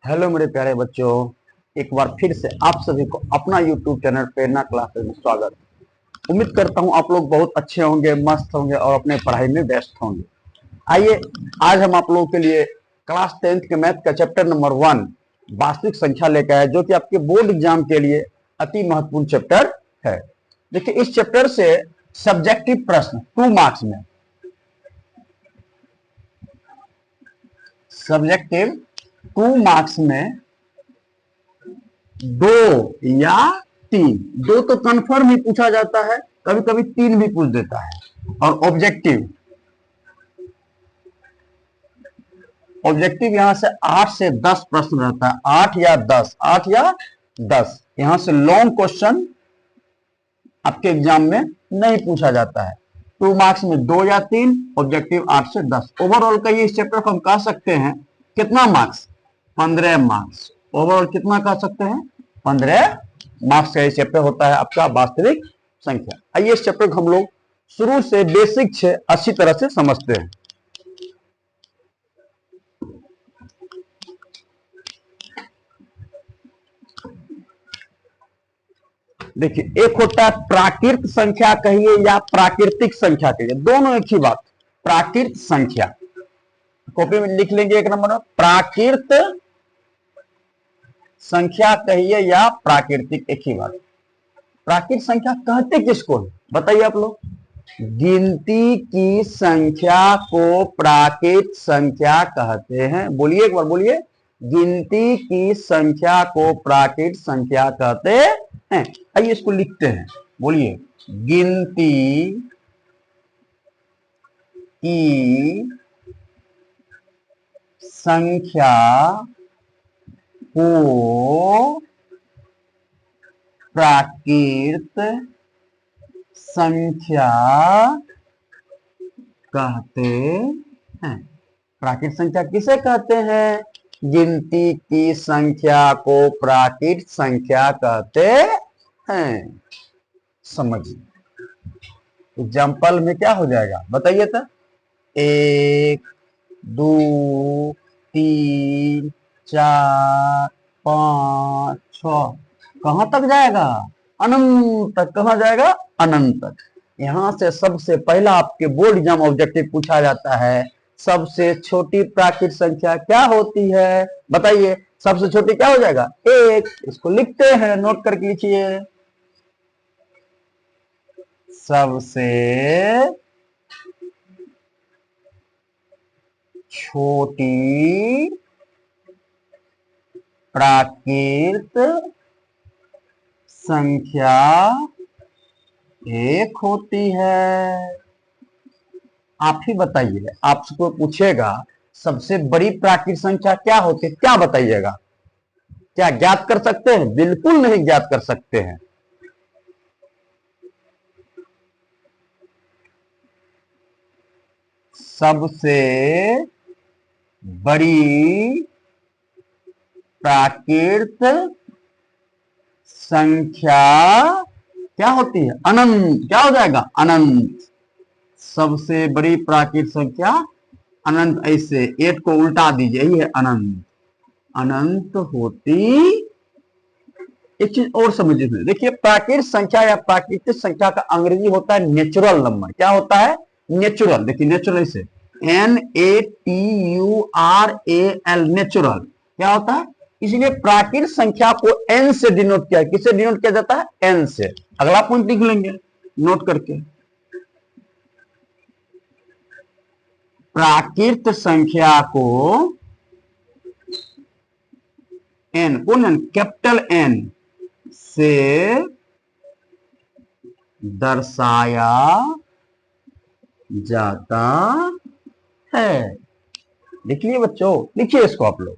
Hello मेरे प्यारे बच्चों, एक बार फिर से आप सभी को अपना YouTube चैनल प्रेरणा क्लासेस में स्वागत। उम्मीद करता हूँ आप लोग बहुत अच्छे होंगे, मस्त होंगे और अपने पढ़ाई में व्यस्त होंगे। आइए आज हम आप लोगों के लिए क्लास 10th के मैथ का चैप्टर नंबर 1 वास्तविक संख्या लेकर आए, जो कि आपके बोर्ड एग्जाम के लिए अति महत्वपूर्ण चैप्टर है। देखिए, इस चैप्टर से सब्जेक्टिव प्रश्न 2 मार्क्स में, सब्जेक्टिव 2 मार्क्स में 2 या 3, 2 तो कंफर्म ही पूछा जाता है, कभी कभी 3 भी पूछ देता है। और ऑब्जेक्टिव यहां से 8 से 10 प्रश्न रहता है। 8 या 10 यहां से लॉन्ग क्वेश्चन आपके एग्जाम में नहीं पूछा जाता है। 2 मार्क्स में 2 या 3, ऑब्जेक्टिव 8 से 10। ओवरऑल का ये इस चैप्टर को हम कह सकते हैं कितना मार्क्स? 15 मार्क्स। ओवरऑल कितना कह सकते हैं? 15 मार्क्स का ये चैप्टर होता है आपका वास्तविक संख्या। आइए इस चैप्टर को हम लोग शुरू से बेसिक से अच्छी तरह से समझते हैं। देखिए, एक होता है प्राकृत संख्या कहिए या प्राकृतिक संख्या कहिए, दोनों एक ही बात। प्राकृत संख्या कॉपी में लिख लेंगे एक नंबर में, प्राकृत संख्या कहिए या प्राकृतिक, एक ही बात। प्राकृत संख्या कहते किसको है बताइए आप लोग? गिनती की संख्या को प्राकृत संख्या कहते हैं। बोलिए एक बार, बोलिए। गिनती की संख्या को प्राकृत संख्या कहते हैं। आइए इसको लिखते हैं, बोलिए। गिनती की संख्या को प्राकृत संख्या कहते हैं। प्राकृत संख्या किसे कहते हैं? गिनती की संख्या को प्राकृत संख्या कहते हैं। समझिए। एग्जाम्पल में क्या हो जाएगा बताइए तो? 1 2 3 4 5 6, कहां तक जाएगा? अनंत तक। कहां जाएगा? अनंत तक। यहां से सबसे पहला आपके बोर्ड एग्जाम ऑब्जेक्टिव पूछा जाता है, सबसे छोटी प्राकृत संख्या क्या होती है बताइए? सबसे छोटी क्या हो जाएगा? 1। इसको लिखते हैं, नोट करके लिखिए। सबसे छोटी प्राकृत संख्या 1 होती है। आप ही बताइए, आपको पूछेगा सबसे बड़ी प्राकृत संख्या क्या होती है, क्या बताइएगा? क्या ज्ञात कर सकते हैं? बिल्कुल नहीं ज्ञात कर सकते हैं। सबसे बड़ी प्राकृत संख्या क्या होती है? अनंत। क्या हो जाएगा? अनंत। सबसे बड़ी प्राकृत संख्या अनंत। ऐसे 8 को उल्टा दीजिए, यही है अनंत। अनंत होती। एक चीज और समझिए, देखिए, प्राकृत संख्या या प्राकृतिक संख्या का अंग्रेजी होता है नेचुरल नंबर। क्या होता है? नेचुरल। देखिए, नेचुरल से NATURAL, नेचुरल क्या होता है? इसलिए प्राकृत संख्या को n से डिनोट किया। किससे डिनोट किया जाता है? n से। अगला पॉइंट लिख लेंगे नोट करके। प्राकृत संख्या को n, कौन n? कैपिटल N से दर्शाया जाता है। लिखिए बच्चों, लिखिए इसको आप लोग।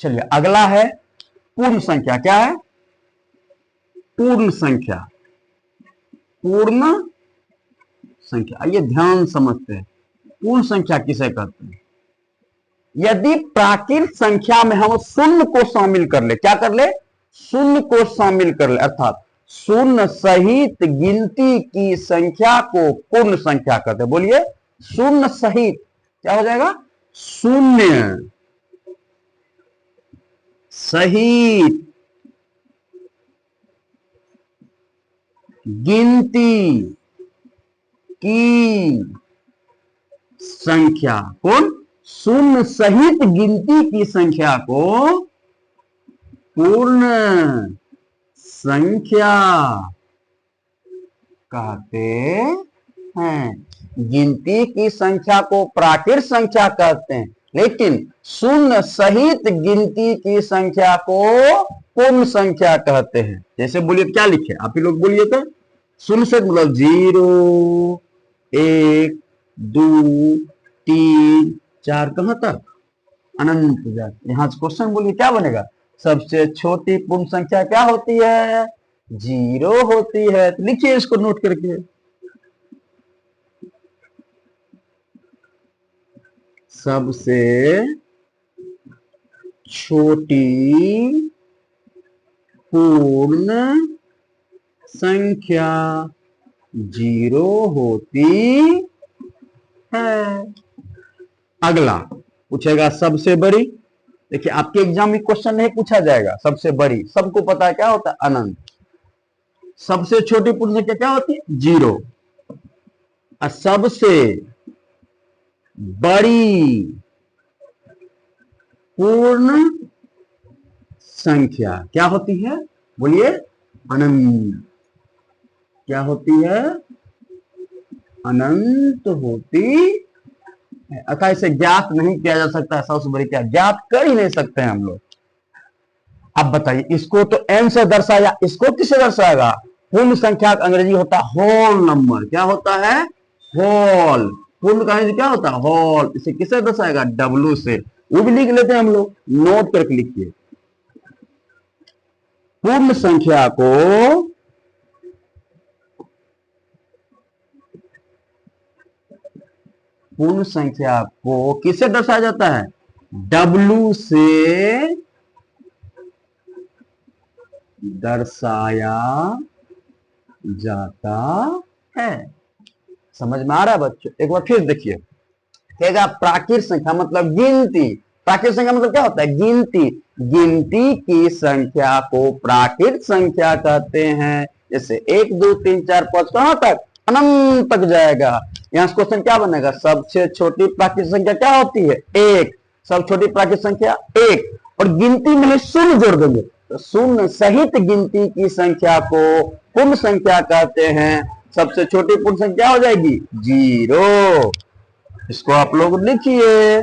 चलिए, अगला है पूर्ण संख्या। क्या है? पूर्ण संख्या। पूर्ण संख्या, आइए ध्यान समझते हैं। पूर्ण संख्या किसे कहते हैं? यदि प्राकृत संख्या में हम शून्य को शामिल कर ले, क्या कर ले? शून्य को शामिल कर ले, अर्थात शून्य सहित गिनती की संख्या को पूर्ण संख्या कहते हैं। बोलिए, शून्य सहित क्या हो जाएगा? शून्य सहित गिनती की संख्या। कौन? शून्य सहित गिनती की संख्या को पूर्ण संख्या कहते हैं। गिनती की संख्या को प्राकृत संख्या कहते हैं, लेकिन शून्य सहित गिनती की संख्या को पूर्ण संख्या कहते हैं। जैसे बोलिए, क्या लिखे आप ही लोग बोलिए तो। शून्य से मतलब 0 1 2 3 4 कहां तक? अनंत तक। यहां से क्वेश्चन बोलिए क्या बनेगा? सबसे छोटी पूर्ण संख्या क्या होती है? 0 होती है। तो लिखिए इसको नोट करके। सबसे छोटी पूर्ण संख्या 0 होती है। अगला पूछेगा सबसे बड़ी। देखिए आपके एग्जाम में क्वेश्चन नहीं पूछा जाएगा सबसे बड़ी, सबको पता है क्या होता है? अनंत। सबसे छोटी पूर्ण संख्या क्या होती है? 0। और सबसे बड़ी पूर्ण संख्या क्या होती है? बोलिए। अनंत। क्या होती है? अनंत होती है। अतः इसे ज्ञात नहीं किया जा सकता। सबसे बड़ी क्या ज्ञात कर ही नहीं सकते हैं हम लोग। अब बताइए, इसको तो n से दर्शाया, इसको किससे दर्शाएगा? पूर्ण संख्या का अंग्रेजी होता है होल नंबर। क्या होता है? होल। पूर्ण का अंग्रेजी क्या होता है? होल। इसे किससे दर्शाएगा? W से। वो भी लिख लेते हैं हम लोग, नोट करके लिखिए। पूर्ण संख्या को पूर्ण संख्या को किससे दर्शाया जाता है? W से दर्शाया जाता है। समझ में आ रहा है बच्चों? एक बार फिर देखिए, कहेगा प्राकृत संख्या मतलब गिनती। प्राकृत संख्या मतलब क्या होता है? गिनती। गिनती की संख्या को प्राकृत संख्या कहते हैं। जैसे 1 2 3 4 5 कहां तक? अनंत तक जाएगा। यहां क्वेश्चन क्या बनेगा? सबसे छोटी प्राकृत संख्या क्या होती है? 1। सब छोटी प्राकृत संख्या 1, और गिनती में शून्य जोड़ देंगे तो शून्य सहित गिनती की संख्या को पूर्ण संख्या कहते हैं। सबसे छोटी पूर्ण संख्या हो जाएगी 0। इसको आप लोग लिखिए।